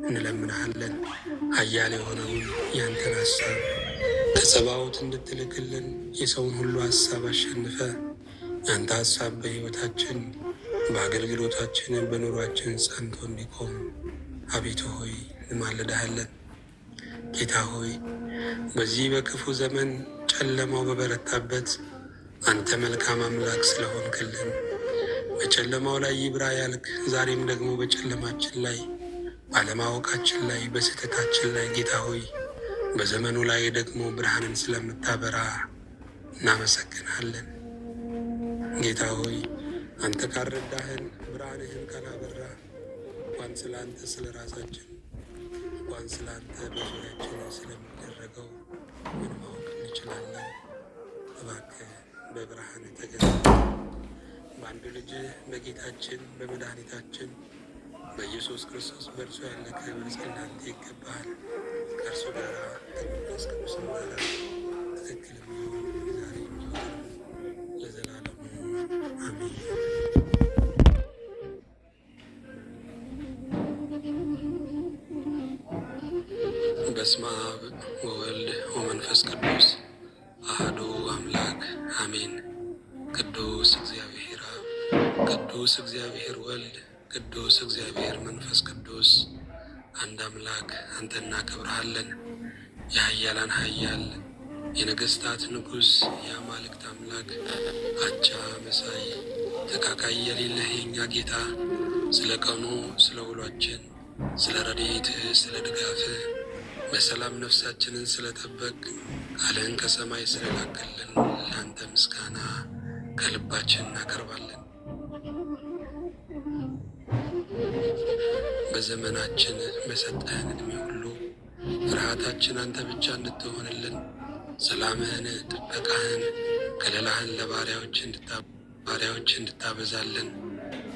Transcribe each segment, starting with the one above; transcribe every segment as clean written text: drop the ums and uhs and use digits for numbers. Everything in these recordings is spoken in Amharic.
እንለምንሃለን። ኃያል የሆነውን ያንተን ሐሳብ ከጸባዖት እንድትልክልን የሰውን ሁሉ ሐሳብ አሸንፈ ያንተ ሐሳብ በሕይወታችን፣ በአገልግሎታችን፣ በኑሯችን ጸንቶ እንዲቆም አቤቱ ሆይ እንማልድሃለን። ጌታ ሆይ በዚህ በክፉ ዘመን ጨለማው በበረታበት አንተ መልካም አምላክ ስለሆንክልን በጨለማው ላይ ይብራ ያልክ ዛሬም ደግሞ በጨለማችን ላይ ባለማወቃችን ላይ በስህተታችን ላይ ጌታ ሆይ በዘመኑ ላይ ደግሞ ብርሃንን ስለምታበራ እናመሰግናለን። ጌታ ሆይ አንተ ካልረዳህን ብርሃንህን ካላበራ እንኳን ስለ አንተ ስለ ራሳችን እንኳን ስለ አንተ በዙሪያችን ስለሚደረገው ምን ማወቅ እንችላለን? እባክህ በብርሃን ተገለጥ። በአንዱ ልጅ በጌታችን በመድኃኒታችን በኢየሱስ ክርስቶስ በእርሱ ያለ ክብር ለአንተ ይገባሃል። ከእርሱ ጋር ከመንፈስ ቅዱስ ጋር ትክክል የሚሆን ዛሬ የሚሆን ለዘላለሙ አሜን። በስመ አብ ወወልድ ወመንፈስ ቅዱስ አሐዱ አምላክ አሜን። ቅዱስ እግዚአብሔር አብ፣ ቅዱስ እግዚአብሔር ወልድ፣ ቅዱስ እግዚአብሔር መንፈስ ቅዱስ አንድ አምላክ አንተ እናከብርሃለን። የኃያላን ኃያል የነገሥታት ንጉሥ የአማልክት አምላክ አቻ መሳይ ተካካይ የሌለህ የእኛ ጌታ ስለ ቀኑ ስለ ውሏችን ስለ ረድኤትህ ስለ ድጋፍህ በሰላም ነፍሳችንን ስለጠበቅ ቃልህን ከሰማይ ስለላክልን ለአንተ ምስጋና ከልባችን እናቀርባለን። በዘመናችን በሰጠህን ዕድሜ ሁሉ ፍርሃታችን አንተ ብቻ እንድትሆንልን ሰላምህን፣ ጥበቃህን፣ ከለላህን ለባሪያዎች እንድታበዛልን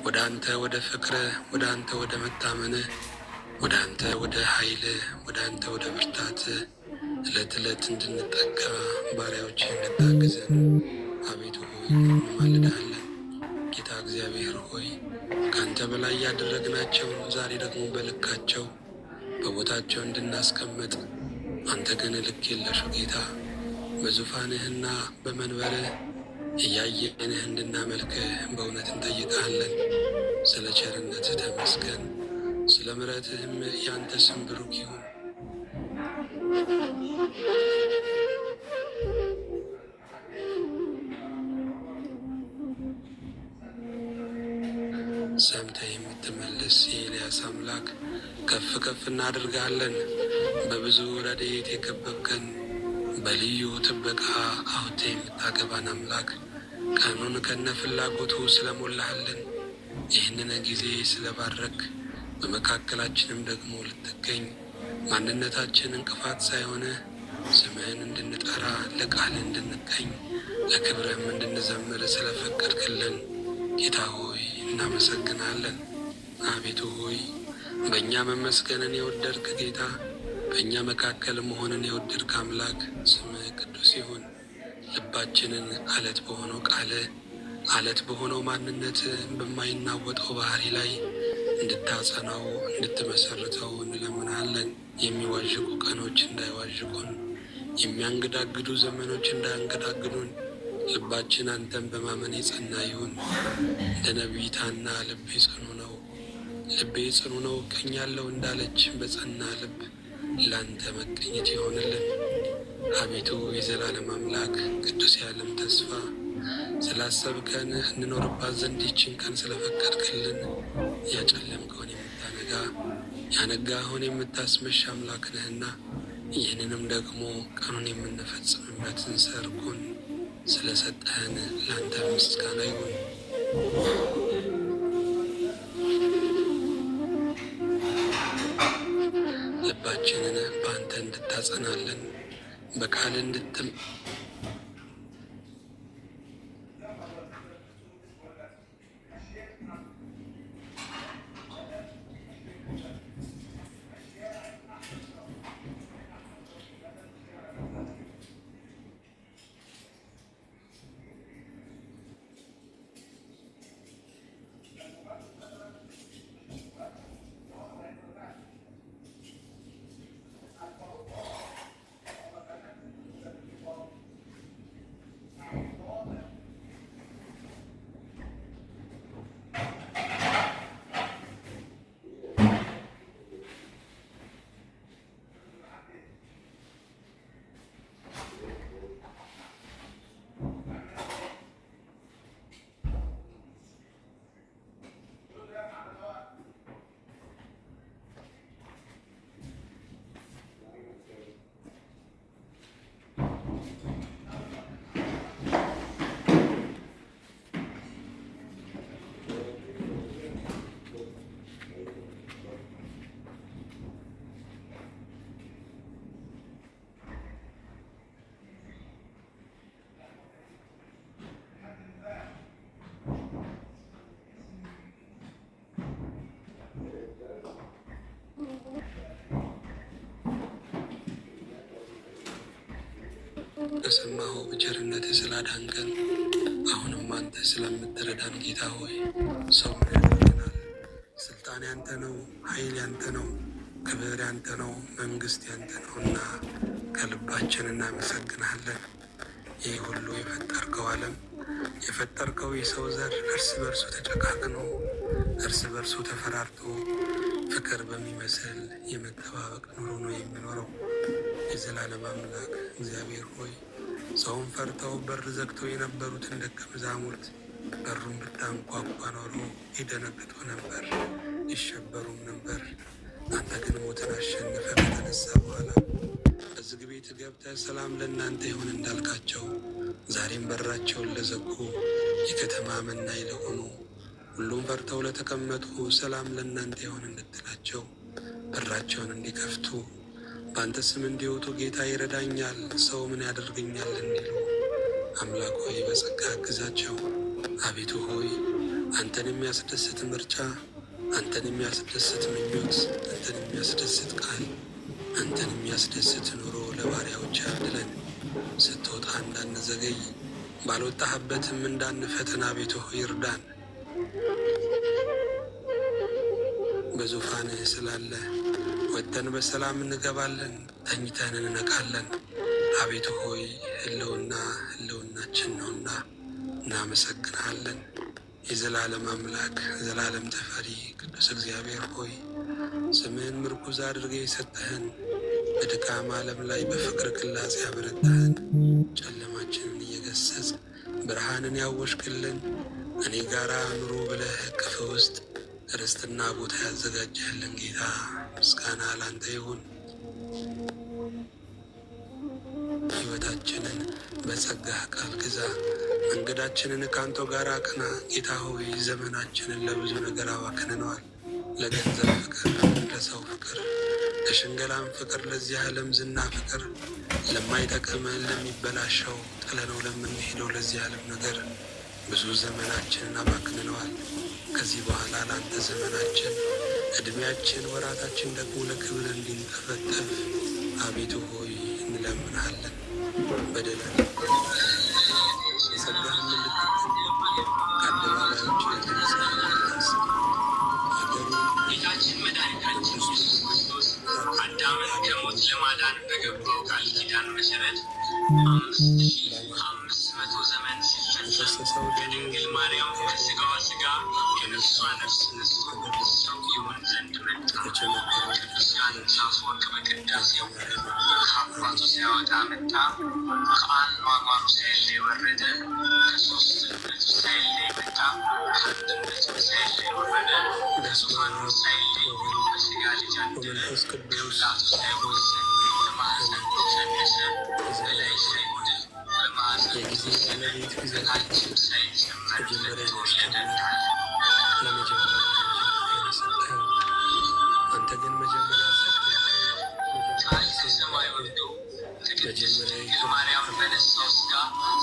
ወደ አንተ ወደ ፍቅርህ ወደ አንተ ወደ መታመንህ ወደ አንተ ወደ ኃይልህ ወደ አንተ ወደ ብርታትህ ዕለት ዕለት እንድንጠጋ ባሪያዎች እንድታግዘን አቤቱ ሆይ እንማልድሃለን። ጌታ እግዚአብሔር ሆይ ከአንተ በላይ ያደረግናቸውን ዛሬ ደግሞ በልካቸው በቦታቸው እንድናስቀምጥ አንተ ግን ልክ የለሹ ጌታ በዙፋንህና በመንበርህ እያየንህ እንድናመልክህ በእውነት እንጠይቃለን። ስለ ቸርነትህ ተመስገን፣ ስለ ምሕረትህም ያንተ ስም ብሩክ ይሁን። ሰምተህ የምትመልስ የኤልያስ አምላክ ከፍ ከፍ እናደርጋለን። በብዙ ረድኤት የከበብከን በልዩ ጥበቃ አውጥተህ የምታገባን አምላክ ቀኑን ከነ ፍላጎቱ ስለሞላህልን ይህንን ጊዜ ስለባረክ በመካከላችንም ደግሞ ልትገኝ ማንነታችን እንቅፋት ሳይሆንህ ስምህን እንድንጠራ ለቃል እንድንገኝ ለክብርህም እንድንዘምር ስለፈቀድክልን ጌታ ሆይ እናመሰግናለን። አቤቱ ሆይ በእኛ መመስገንን የወደድክ ጌታ፣ በእኛ መካከል መሆንን የወደድክ አምላክ ስምህ ቅዱስ ይሁን። ልባችንን አለት በሆነው ቃልህ አለት በሆነው ማንነት በማይናወጠው ባህሪ ላይ እንድታጸናው እንድትመሰርተው እንለምናለን። የሚዋዥቁ ቀኖች እንዳይዋዥቁን፣ የሚያንገዳግዱ ዘመኖች እንዳያንገዳግዱን ልባችን አንተን በማመን የጸና ይሁን። እንደ ነቢይት ሐና ልቤ ጽኑ ነው እቀኛለሁ እንዳለች በጸና ልብ ለአንተ መገኘት ይሆንልን። አቤቱ የዘላለም አምላክ ቅዱስ የዓለም ተስፋ ስላሰብከን እንኖርባት ዘንድ ይችን ቀን ስለፈቀድክልን ያጨለምከውን የምታነጋ ያነጋኸውን የምታስመሽ አምላክ ነህና ይህንንም ደግሞ ቀኑን የምንፈጽምበትን ሰርኩን ስለሰጠህን ለአንተ ምስጋና ይሁን። ልባችንን በአንተ እንድታጸናለን በቃል በሰማኸው በቸርነትህ ስላዳንከን አሁንም አንተ ስለምትረዳን ጌታ ሆይ ሰው ምን ያደርገናል? ስልጣን ያንተ ነው፣ ኃይል ያንተ ነው፣ ክብር ያንተ ነው፣ መንግስት ያንተ ነውና ከልባችን እናመሰግናለን። ይህ ሁሉ የፈጠርከው ዓለም የፈጠርከው የሰው ዘር እርስ በርሱ ተጨቃቅኖ እርስ በርሱ ተፈራርቶ ፍቅር በሚመስል የመጠባበቅ ኑሮ ነው የሚኖረው። የዘላለም አምላክ እግዚአብሔር ሆይ ሰውን ፈርተው በር ዘግተው የነበሩትን ደቀ መዛሙርት በሩን ብታንኳኳ ኖሮ ይደነግጡ ነበር፣ ይሸበሩም ነበር። አንተ ግን ሞትን አሸንፈ ከተነሳ በኋላ በዝግ ቤት ገብተህ ሰላም ለእናንተ ይሁን እንዳልካቸው ዛሬም በራቸውን ለዘጉ የከተማ መናኝ ለሆኑ ሁሉም ፈርተው ለተቀመጡ ሰላም ለእናንተ ይሁን እንድትላቸው በራቸውን እንዲከፍቱ በአንተ ስም እንዲወጡ ጌታ ይረዳኛል፣ ሰው ምን ያደርገኛል እንዲሉ አምላክ ሆይ በጸጋ አግዛቸው። አቤቱ ሆይ አንተን የሚያስደስት ምርጫ፣ አንተን የሚያስደስት ምኞት፣ አንተን የሚያስደስት ቃል፣ አንተን የሚያስደስት ኑሮ ለባሪያዎች አድለን። ስትወጣ እንዳንዘገይ ባልወጣህበትም እንዳንፈትን አቤቱ ሆይ ይርዳን። በዙፋንህ ስላለ ወጥተን በሰላም እንገባለን፣ ተኝተን እንነቃለን። አቤቱ ሆይ ህልውናችን ነውና እናመሰግንሃለን። የዘላለም አምላክ ዘላለም ተፈሪ ቅዱስ እግዚአብሔር ሆይ ስምህን ምርኩዝ አድርገህ የሰጠህን በድካም ዓለም ላይ በፍቅር ቅላጼ ያበረታህን ጨለማችንን እየገሰጽ ብርሃንን ያወሽክልን እኔ ጋራ ኑሮ ብለህ እቅፍ ውስጥ ርስትና ቦታ ያዘጋጀህልን ጌታ ምስጋና ላንተ ይሁን። ሕይወታችንን በጸጋህ ቃል ግዛ፣ መንገዳችንን ከአንተ ጋር አቅና። ጌታ ሆይ ዘመናችንን ለብዙ ነገር አባክነነዋል። ለገንዘብ ፍቅር፣ ለሰው ፍቅር፣ ለሽንገላም ፍቅር፣ ለዚህ ዓለም ዝና ፍቅር፣ ለማይጠቅመን ለሚበላሸው ጥለነው ለምንሄደው ለዚህ ዓለም ነገር ብዙ ዘመናችንን አባክነነዋል። ከዚህ በኋላ ለአንተ ዘመናችን፣ ዕድሜያችን፣ ወራታችን ደግሞ ለክብር እንዲንጠፈጠፍ አቤቱ ሆይ እንለምንሃለን። በደልን የጸጋህ ምልክት ከአደባባዮች የተነሳ ጌታችን መድኃኒታችን ኢየሱስ ክርስቶስ አዳምን ከሞት ለማዳን በገባው ቃል ኪዳን መሰረት 5500 ዘመን ሲፈጸም ከድንግል ማርያም ከሥጋዋ ሥጋ ከነፍሷ ነፍስ ነስቶ ሰው ይሆን ዘንድ መጣ። ቅዱስ ዮሐንስ አፈወርቅ በቅዳሴው ከአባቱ ሳይወጣ መጣ፣ ከአኗኗሩ ሳይለይ ወረደ፣ ከሦስትነቱ ሳይለይ መጣ፣ ከአንድነቱ ሳይለይ ወረደ፣ ከዙፋኑ ሳይለይ በሥጋ ልጅ አደረ፣ ከሙላቱ ሳይወሰን በማኅፀን ተፀነሰ፣ በላይ ሳይጎድል በማኅፀን ተወለደ፣ በታችም ሳይጨመርለት ተወለደ። አንተ ግን መጀመሪያ ቃል ከሰማይ ወርዶ ከቅድስት ድንግል ማርያም በነሳው ሥጋ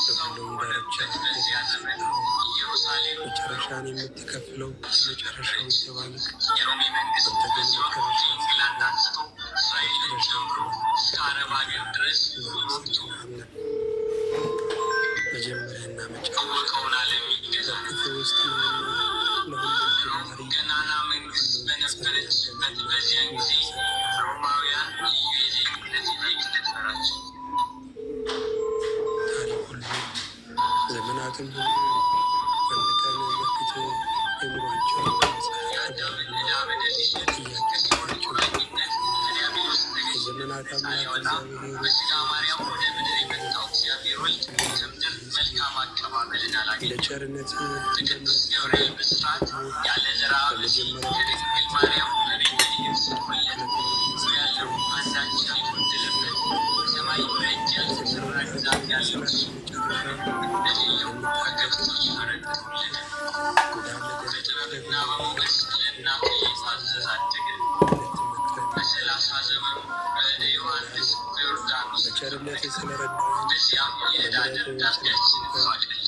ሰው በሆነበት በዚያ ዘመን ኢየሩሳሌም መጨረሻን የምትከፍለው መጨረሻው የተባልክ የሮሜ መንግስት በዚያ ከእንግላንድ አንስቶ እስራኤልን ጨምሮ እስከ አረብ አገር ድረስ መጥቶ መጀመሪያና መጨረሻውን ዓለም ይገዛ ውስጥ ገናና መንግስት በነበረችበት በዚያን ጊዜ ሮማውያን ልዩ የዜግነት ፈራቸው። ታሪክ ሁሉ ዘመናትን ሁሉ አንድ ቀን በፊት የኑሯቸው የአዳምን ዕዳ በደል ይሸጥ ከሲኦል ቁራኝነት ከዲያብሎስ ነገሥነት ነፃ ያወጣ በሥጋ ማርያም ወደ ምድር የመጣው እግዚአብሔር ወልድ ከምድር መልካም አቀባበልን አላገኘም። በቅዱስ ገብርኤል ብስራት ያለ ዘራ ብእሲ ከድንግል ማርያም በቤተልሔም ሲወለድ ሰው ያለው አንዳች ያልጎደለበት ሰማይ በእጅ ያልተሠራ ግዛት ያለው እንደሌለው ከከብቶች በረት ተወለደ። በጥበብና በሞገስ ለእናቱ እየታዘዘ አደገ። በ30 ዘመኑ በእደ ዮሐንስ በዮርዳኖስ በዚያም የዕዳ ደብዳቤያችንን ፋቀልን።